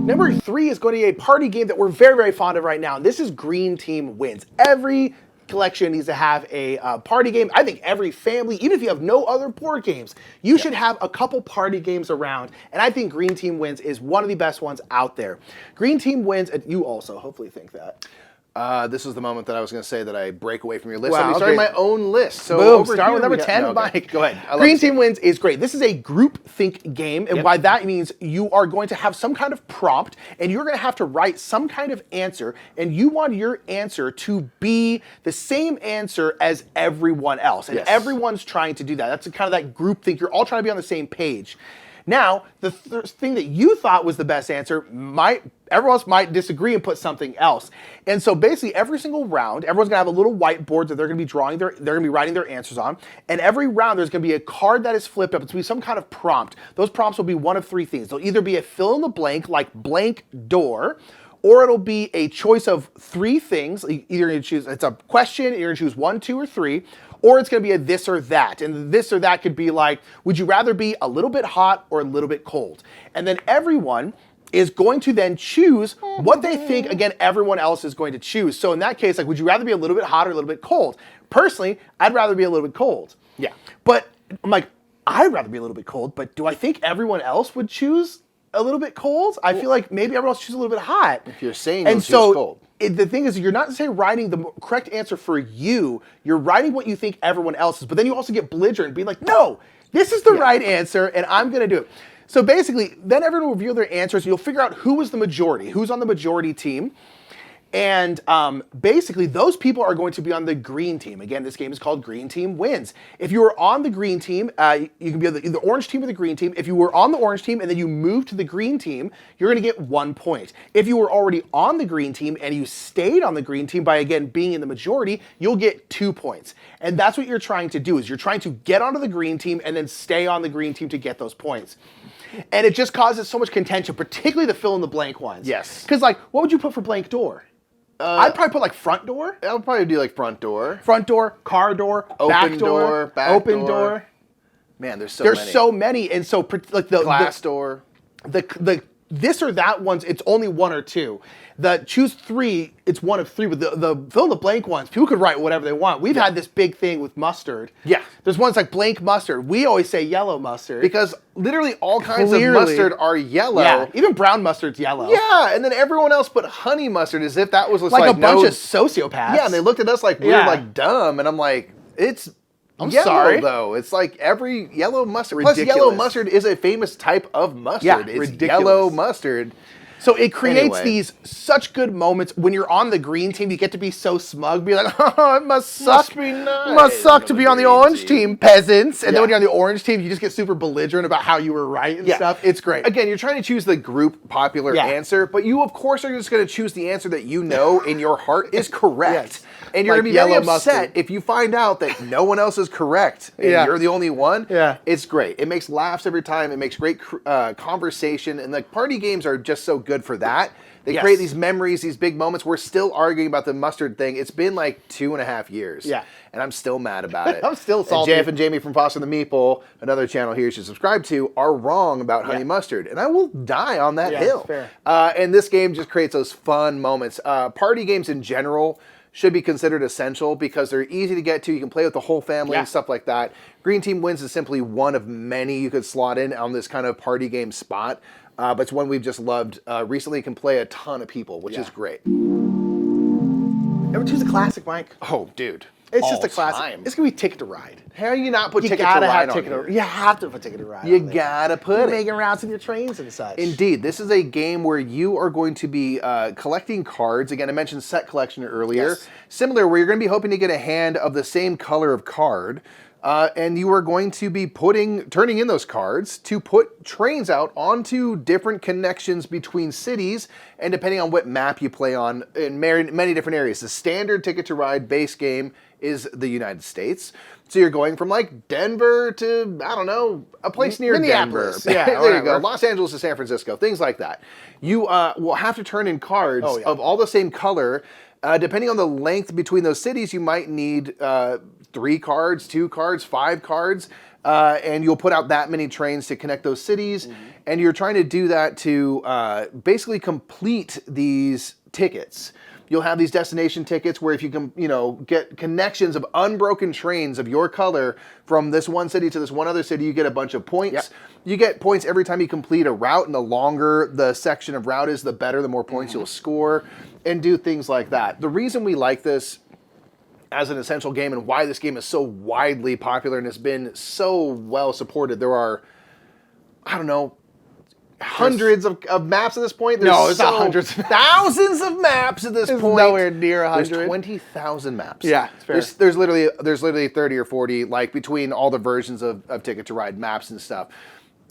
A: Number 3 is going to be a party game that we're very, very fond of right now. And this is Green Team Wins. Every collection needs to have a party game. I think every family, even if you have no other board games, you should have a couple party games around. And I think Green Team Wins is one of the best ones out there. Green Team Wins, and you also hopefully think that.
B: This is the moment that I was going to say that I break away from your list.
A: Wow,
B: I'm starting
A: okay.
B: my own list. So
A: Boom,
B: over
A: start
B: here
A: with number
B: we
A: 10,
B: no, okay.
A: Mike.
B: Go ahead. I love
A: Green
B: this
A: Team
B: game.
A: Wins is great. This is a group think game, and by that means you are going to have some kind of prompt, and you're going to have to write some kind of answer, and you want your answer to be the same answer as everyone else. And
B: Yes.
A: everyone's trying to do that. That's kind of that group think. You're all trying to be on the same page. Now, the thing that you thought was the best answer everyone else might disagree and put something else. And so basically every single round, everyone's gonna have a little whiteboard that they're gonna be they're gonna be writing their answers on. And every round there's gonna be a card that is flipped up. It's gonna be some kind of prompt. Those prompts will be one of 3 things. They'll either be a fill in the blank, like blank door, or it'll be a choice of 3 things. Either you're gonna choose, it's a question, you're gonna choose 1, 2, or 3. Or it's going to be a this or that. And the this or that could be like, would you rather be a little bit hot or a little bit cold? And then everyone is going to then choose what they think, again, everyone else is going to choose. So in that case, like, would you rather be a little bit hot or a little bit cold? Personally, I'd rather be a little bit cold.
B: Yeah.
A: But I'm like, I'd rather be a little bit cold, but do I think everyone else would choose a little bit cold? I feel like maybe everyone else chooses a little bit hot.
B: If you're saying
A: and
B: you'll
A: so
B: choose cold.
A: The thing is, you're not necessarily writing the correct answer for you. You're writing what you think everyone else is, but then you also get belligerent and be like, no, this is the right answer, and I'm going to do it. So basically, then everyone will reveal their answers, and you'll figure out who was the majority, who's on the majority team. And basically, those people are going to be on the green team. Again, this game is called Green Team Wins. If you were on the green team, you can be on the orange team or the green team. If you were on the orange team and then you moved to the green team, you're going to get 1 point. If you were already on the green team and you stayed on the green team by, again, being in the majority, you'll get 2 points. And that's what you're trying to do, is you're trying to get onto the green team and then stay on the green team to get those points. And it just causes so much contention, particularly the fill-in-the-blank ones.
B: Yes.
A: Because, like, what would you put for blank door? I'd probably put like front door.
B: I would probably do like front door.
A: Front door, car door,
B: Open
A: back
B: door, back
A: open
B: door.
A: door.
B: Man, there's
A: There's so many, and so like the
B: glass door.
A: The this or that ones, it's only 1 or 2. The choose 3, it's 1 of 3. But the fill in the blank ones, people could write whatever they want. We've had this big thing with mustard.
B: Yeah.
A: There's ones like blank mustard. We always say yellow mustard
B: Because literally all kinds
A: Clearly.
B: of mustard are yellow.
A: Yeah, even brown mustard's yellow.
B: Yeah, and then everyone else put honey mustard as if that was just
A: like a bunch
B: no,
A: of sociopaths.
B: Yeah, and they looked at us like we were
A: Yeah.
B: like dumb, and I'm like, I'm
A: yellow,
B: sorry though. It's like every yellow mustard. Plus, yellow
A: Ridiculous.
B: mustard is a famous type of mustard.
A: Yeah,
B: it's
A: ridiculous.
B: yellow mustard.
A: So it creates
B: Anyway.
A: these such good moments when you're on the green team. You get to be so smug, be like, "Oh, it must suck.
B: be nice
A: Must suck to
B: on the
A: be on the
B: green
A: orange
B: team."
A: team, peasants." And
B: Yeah.
A: then when you're on the orange team, you just get super belligerent about how you were right and stuff. It's great.
B: Again, you're trying to choose the group popular
A: Yeah.
B: answer, but you of course are just going to choose the answer that you know in your heart is correct.
A: Yes.
B: And you're
A: Like
B: going to be very
A: yellow
B: upset
A: mustard.
B: if you find out that no one else is correct and
A: Yeah.
B: you're the only one.
A: Yeah.
B: It's great. It makes laughs every time. It makes great conversation, and like party games are just so good for that. They
A: Yes.
B: create these memories, these big moments. We're still arguing about the mustard thing. It's been like 2.5 years.
A: Yeah.
B: And I'm still mad about it.
A: I'm still salty.
B: And Jeff and Jamie from Foster the Meeple, another channel here you should subscribe to, are wrong about honey
A: Yeah.
B: mustard. And I will die on that
A: Yeah,
B: hill.
A: fair.
B: And this game just creates those fun moments. Party games in general should be considered essential because they're easy to get to. You can play with the whole family
A: Yeah.
B: and stuff like that. Green Team Wins is simply one of many you could slot in on this kind of party game spot. But it's one we've just loved recently. Can play a ton of people, which is great.
A: Number 2 is a classic, Mike.
B: Oh, dude.
A: It's just
B: all
A: a classic.
B: time.
A: It's gonna be Ticket to Ride.
B: How do you not put
A: You
B: Ticket to
A: gotta
B: Ride
A: have
B: on
A: Ticket
B: here?
A: to. You have to put Ticket to Ride.
B: You
A: on there.
B: gotta put
A: You're
B: it.
A: making rounds in your trains and such.
B: Indeed, this is a game where you are going to be collecting cards. Again, I mentioned set collection earlier.
A: Yes.
B: Similar, where you're going to be hoping to get a hand of the same color of card, and you are going to be turning in those cards to put trains out onto different connections between cities, and depending on what map you play on, in many different areas. The standard Ticket to Ride base game is the United States. So you're going from like Denver to, I don't know, a place near Denver.
A: Minneapolis. Yeah,
B: there you
A: whatever.
B: go. Los Angeles to San Francisco, things like that. You will have to turn in cards
A: Oh, yeah.
B: of all the same color. Depending on the length between those cities, you might need 3 cards, 2 cards, 5 cards, and you'll put out that many trains to connect those cities. And you're trying to do that to basically complete these tickets. You'll have these destination tickets where if you can, get connections of unbroken trains of your color from this one city to this one other city, you get a bunch of points.
A: Yep.
B: You get points every time you complete a route, and the longer the section of route is, the better, the more points you'll score, and do things like that. The reason we like this as an essential game and why this game is so widely popular and has been so well supported, there are, I don't know, hundreds of maps at this point.
A: No, it's not hundreds.
B: Thousands of maps at this
A: It's
B: point.
A: nowhere near 100.
B: There's 20,000 maps.
A: Yeah, it's fair.
B: There's literally 30 or 40, like between all the versions of Ticket to Ride maps and stuff.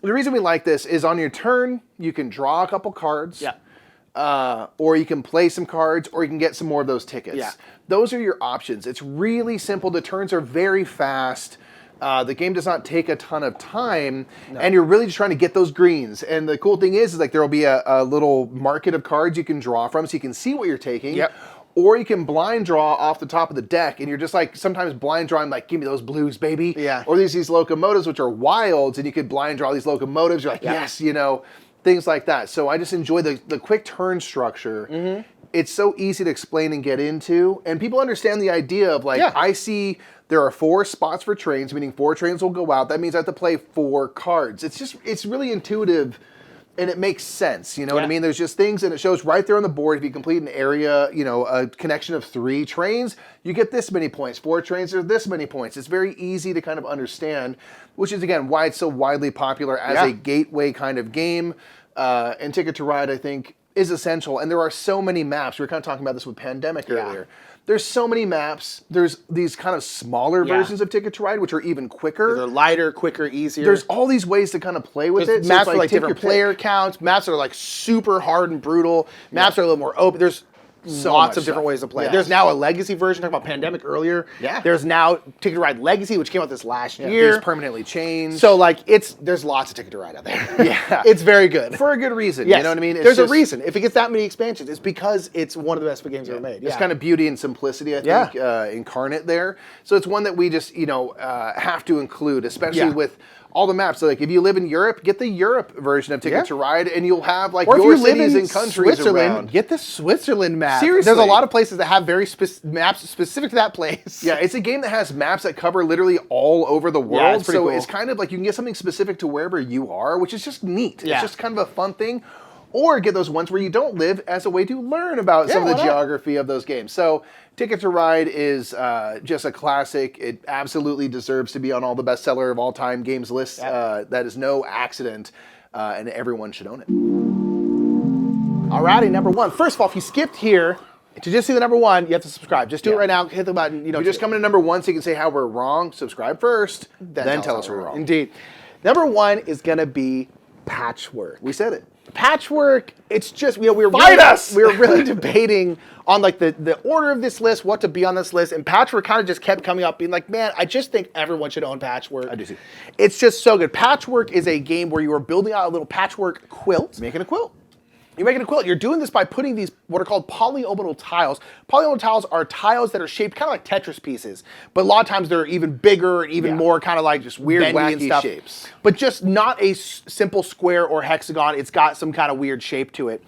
B: The reason we like this is on your turn, you can draw a couple cards.
A: Yeah.
B: Or you can play some cards, or you can get some more of those tickets.
A: Yeah.
B: Those are your options. It's really simple. The turns are very fast. The game does not take a ton of time, and you're really just trying to get those greens. And the cool thing is like there will be a little market of cards you can draw from, so you can see what you're taking.
A: Yep.
B: Or you can blind draw off the top of the deck, and you're just like sometimes blind drawing, like, give me those blues, baby.
A: Yeah.
B: Or these locomotives, which are wilds, and you could blind draw these locomotives. You're like, yes, things like that. So I just enjoy the quick turn structure. It's so easy to explain and get into, and people understand the idea of like, I see there are 4 spots for trains, meaning 4 trains will go out. That means I have to play 4 cards. It's really intuitive, and it makes sense. You know what I mean? There's just things, and it shows right there on the board. If you complete an area, a connection of 3 trains, you get this many points. 4 trains are this many points. It's very easy to kind of understand, which is, again, why it's so widely popular as a gateway kind of game. And Ticket to Ride, I think, is essential. And there are so many maps. We were kind of talking about this with Pandemic earlier. There's so many maps. There's these kind of smaller versions of Ticket to Ride, which are even quicker.
A: They're lighter, quicker, easier.
B: There's all these ways to kind of play with it.
A: There's maps for like
B: take
A: different
B: your
A: player
B: pick.
A: counts. Maps that are like super hard and brutal. Maps are a little more open. There's lots
B: much
A: of different
B: stuff.
A: ways to play.
B: Yes.
A: There's now a legacy version. Talking about Pandemic earlier.
B: Yeah.
A: There's now Ticket to Ride Legacy, which came out this last year.
B: There's permanently changed.
A: So like there's lots of Ticket to Ride out there.
B: Yeah.
A: It's very good.
B: For a good reason.
A: Yes.
B: You know what I mean?
A: There's a reason. If it gets that many expansions, it's because it's one of the best games ever made.
B: It's kind of beauty and simplicity, I think, incarnate there. So it's one that we just, have to include, especially with all the maps. So like if you live in Europe, get the Europe version of Ticket to Ride, and you'll have like
A: or
B: your
A: if you live
B: cities
A: in
B: and countries
A: Switzerland,
B: around.
A: get the Switzerland map.
B: Seriously.
A: There's a lot of places that have very maps specific to that place.
B: Yeah, it's a game that has maps that cover literally all over the world.
A: it's pretty
B: so
A: cool.
B: it's kind of like you can get something specific to wherever you are, which is just neat.
A: Yeah.
B: It's just kind of a fun thing. Or get those ones where you don't live as a way to learn about some of the
A: why not?
B: geography of those games. So Ticket to Ride is just a classic. It absolutely deserves to be on all the bestseller of all time games lists. That is no accident, and everyone should own it.
A: Alrighty, number 1. First of all, if you skipped here to just see the number 1, you have to subscribe. Just do it right now. Hit the button.
B: If you just come to number 1 so you can say how we're wrong, subscribe first, then tell us we're wrong.
A: Indeed. Number 1 is going to be Patchwork.
B: We said it.
A: Patchwork, it's just, we were
B: Fight us!
A: We were really debating on like the order of this list, what to be on this list, and Patchwork kind of just kept coming up being like, man, I just think everyone should own Patchwork.
B: I do too.
A: It's just so good. Patchwork is a game where you are building out a little patchwork quilt.
B: Making a quilt.
A: You're making a quilt. You're doing this by putting these what are called polyomino tiles. Polyomino tiles are tiles that are shaped kind of like Tetris pieces, but a lot of times they're even bigger and even more kind of like just weird,
B: Bendy
A: wacky
B: and
A: stuff.
B: shapes.
A: But just not a simple square or hexagon. It's got some kind of weird shape to it.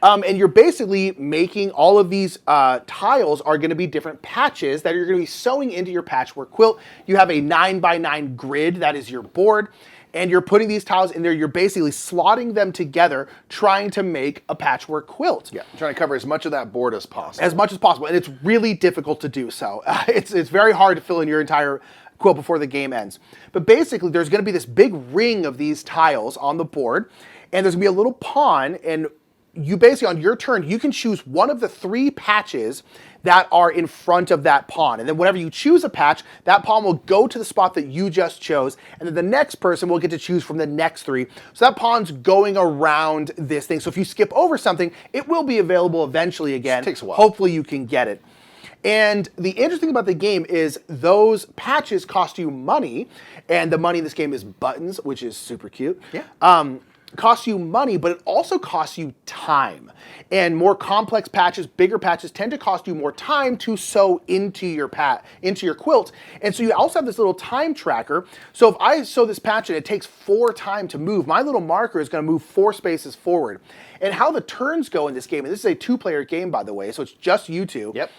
A: And you're basically making all of these tiles are going to be different patches that you're going to be sewing into your patchwork quilt. You have a 9x9 grid that is your board. and you're putting these tiles in there. You're basically slotting them together, trying to make a patchwork quilt.
B: Yeah, trying to cover as much of that board as possible.
A: As much as possible, and it's really difficult to do so. It's very hard to fill in your entire quilt before the game ends. But basically, there's going to be this big ring of these tiles on the board, and there's going to be a little pawn, and you basically, on your turn, you can choose one of the 3 patches that are in front of that pawn. And then whenever you choose a patch, that pawn will go to the spot that you just chose, and then the next person will get to choose from the next 3. So that pawn's going around this thing. So if you skip over something, it will be available eventually again.
B: It takes a while.
A: Hopefully you can get it. And the interesting thing about the game is those patches cost you money, and the money in this game is buttons, which is super cute.
B: Yeah.
A: Costs you money, but it also costs you time. And more complex patches, bigger patches tend to cost you more time to sew into your quilt. And so you also have this little time tracker. So if I sew this patch and it takes 4 time to move, my little marker is going to move 4 spaces forward. And how the turns go in this game, and this is a 2-player game, by the way, so it's just you 2.
B: Yep.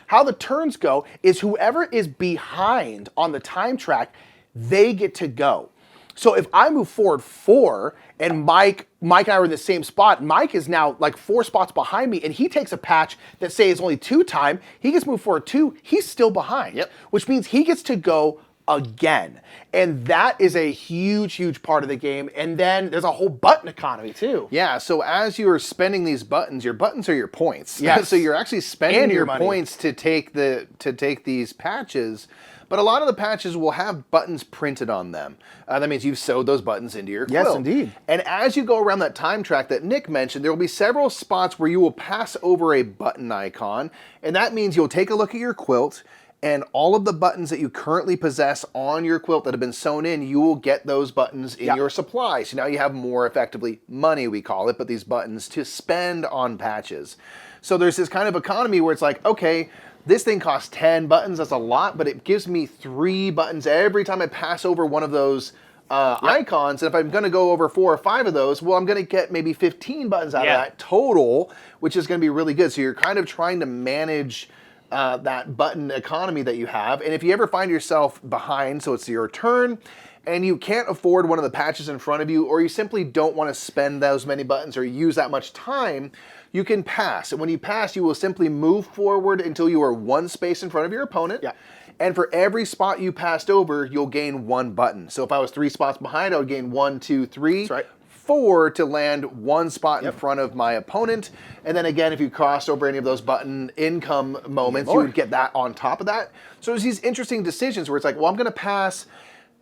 A: How the turns go is whoever is behind on the time track, they get to go. So if I move forward 4 and Mike and I are in the same spot, Mike is now like 4 spots behind me, and he takes a patch that say is only 2 time, he gets moved forward 2, he's still behind.
B: Yep.
A: Which means he gets to go again. And that is a huge, huge part of the game. And then there's a whole button economy too.
B: Yeah, so as you are spending these buttons, your buttons are your points.
A: Yes.
B: So you're actually spending
A: And
B: your
A: your money.
B: points to take these patches. But a lot of the patches will have buttons printed on them. That means you've sewed those buttons into your quilt.
A: Yes, indeed.
B: And as you go around that time track that Nick mentioned, there will be several spots where you will pass over a button icon. And that means you'll take a look at your quilt, and all of the buttons that you currently possess on your quilt that have been sewn in, you will get those buttons in your supply. So now you have more, effectively, money, we call it, but these buttons to spend on patches. So there's this kind of economy where it's like, okay, this thing costs 10 buttons, that's a lot, but it gives me 3 buttons every time I pass over one of those icons. And if I'm going to go over 4 or 5 of those, well, I'm going to get maybe 15 buttons out of that total, which is going to be really good. So you're kind of trying to manage that button economy that you have. And if you ever find yourself behind, so it's your turn, and you can't afford one of the patches in front of you, or you simply don't want to spend those many buttons or use that much time, you can pass. And when you pass, you will simply move forward until you are 1 space in front of your opponent.
A: Yeah.
B: And for every spot you passed over, you'll gain 1 button. So if I was 3 spots behind, I would gain 1, 2, 3.
A: That's right.
B: 4 to land 1 spot in front of my opponent. And then again, if you crossed over any of those button income moments, you would get that on top of that. So there's these interesting decisions where it's like, well, I'm going to pass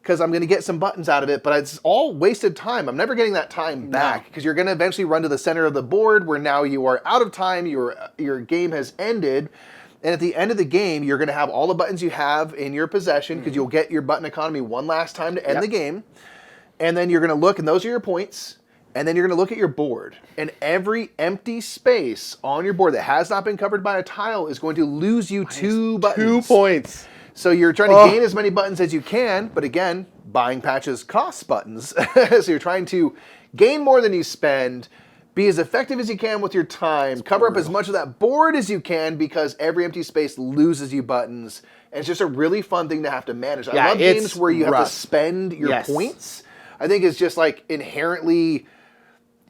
B: because I'm going to get some buttons out of it, but it's all wasted time. I'm never getting that time back because you're going to eventually run to the center of the board where now you are out of time, your game has ended, and at the end of the game, you're going to have all the buttons you have in your possession because you'll get your button economy one last time to end the game, and then you're going to look, and those are your points, and then you're going to look at your board, and every empty space on your board that has not been covered by a tile is going to lose you 2 buttons.
A: 2 points.
B: So you're trying to gain as many buttons as you can, but again, buying patches costs buttons. So you're trying to gain more than you spend, be as effective as you can with your time, cover up as much of that board as you can because every empty space loses you buttons. And it's just a really fun thing to have to manage. I love games where you have to spend your points. I think it's just like inherently,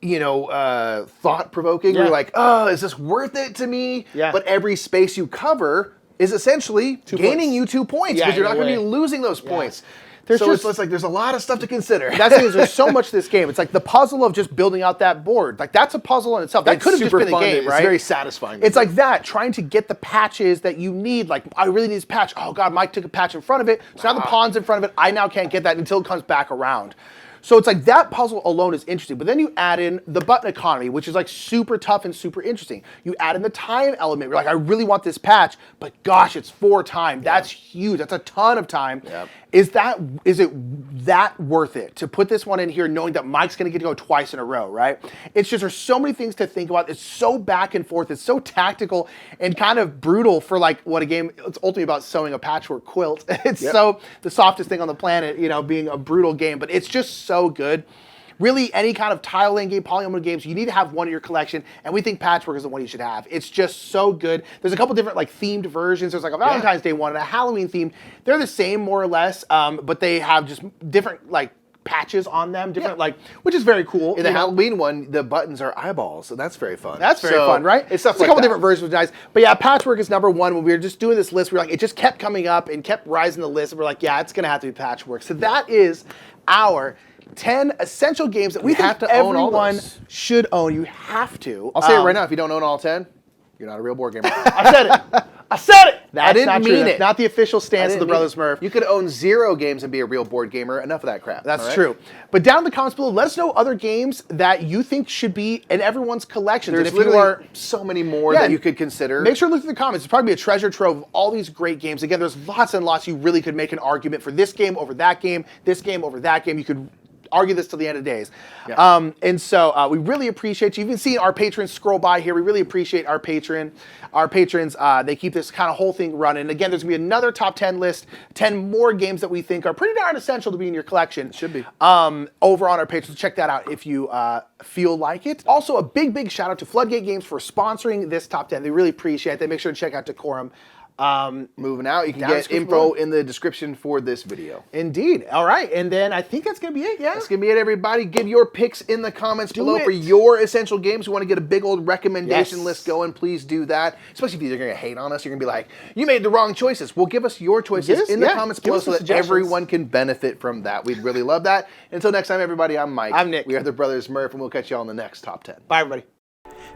B: thought-provoking. You're like, oh, is this worth it to me?
A: Yeah.
B: But every space you cover is essentially gaining you 2 points because you're not going to be losing those points. It's like there's a lot of stuff to consider.
A: That's it. There's so much to this game. It's like the puzzle of just building out that board. Like that's a puzzle in itself. That could have just been a game, right?
B: It's very satisfying.
A: It's like that, trying to get the patches that you need. Like, I really need this patch. Oh God, Mike took a patch in front of it. So now the pawn's in front of it. I now can't get that until it comes back around. So it's like that puzzle alone is interesting. But then you add in the button economy, which is like super tough and super interesting. You add in the time element. You're like, I really want this patch, but gosh, it's 4 time. That's huge. That's a ton of time.
B: Yep.
A: Is it that worth it to put this one in here knowing that Mike's going to get to go twice in a row, right? It's just, there's so many things to think about. It's so back and forth. It's so tactical and kind of brutal for like what a game, it's ultimately about sewing a patchwork quilt. It's so the softest thing on the planet, being a brutal game, but it's just so good. Really, any kind of tile laying game, polynomial games, you need to have one in your collection, and we think Patchwork is the one you should have. It's just so good. There's a couple different like themed versions. There's like a Valentine's Day one and a Halloween theme. They're the same more or less, but they have just different like patches on them, different which is very cool.
B: In the Halloween one, the buttons are eyeballs, so that's very fun.
A: That's very fun, right?
B: It's stuff
A: a
B: like
A: couple
B: that.
A: different versions, which is nice. But yeah, Patchwork is number one. When we were just doing this list, we were like, it just kept coming up and kept rising the list, and we're like, yeah, it's gonna have to be Patchwork. So that is our 10 essential games that we
B: have
A: think
B: to own all
A: everyone
B: those.
A: should own. You have to.
B: I'll say it right now, if you don't own all 10, you're not a real board gamer.
A: I said it. I said it. That's
B: didn't
A: not true.
B: mean
A: That's
B: it.
A: not the official stance of the Brothers Murph.
B: You could own 0 games and be a real board gamer. Enough of that crap.
A: That's
B: all right?
A: true. But down in the comments below, let us know other games that you think should be in everyone's collections.
B: There's
A: and if you are
B: so many more that you could consider.
A: Make sure to look through the comments. There's probably a treasure trove of all these great games. Again, there's lots and lots. You really could make an argument for this game over that game, this game over that game. You could argue this till the end of days.
B: Yeah.
A: And so we really appreciate you. You've been seeing our patrons scroll by here. We really appreciate our patrons. They keep this kind of whole thing running. Again, there's going to be another top 10 list, 10 more games that we think are pretty darn essential to be in your collection.
B: Should be.
A: Over on our page. So check that out if you feel like it. Also, a big shout out to Floodgate Games for sponsoring this top 10. They really appreciate it. Make sure to check out Decorum.
B: Moving out, you can get info in the description for this video.
A: Indeed. All right, and then I think that's gonna be it. Yeah,
B: that's gonna be it. Everybody, give your picks in the comments below for your essential games. We want to get a big old recommendation list going. Please do that. Especially if you're gonna hate on us, you're gonna be like, "You made the wrong choices." Well, give us your choices in the comments below so that everyone can benefit from that. We'd really love that. Until next time, everybody. I'm Mike.
A: I'm Nick.
B: We are the Brothers Murph, and we'll catch you all in the next top 10.
A: Bye, everybody.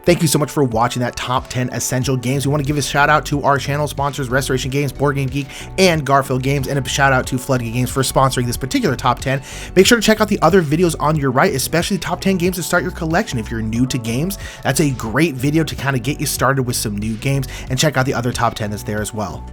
D: Thank you so much for watching that top 10 essential games. We want to give a shout out to our channel sponsors, Restoration Games, Board Game Geek, and Garphill Games, and a shout out to Floodgate Games for sponsoring this particular top 10. Make sure to check out the other videos on your right, especially the top 10 games to start your collection. If you're new to games, that's a great video to kind of get you started with some new games, and check out the other top 10 that's there as well.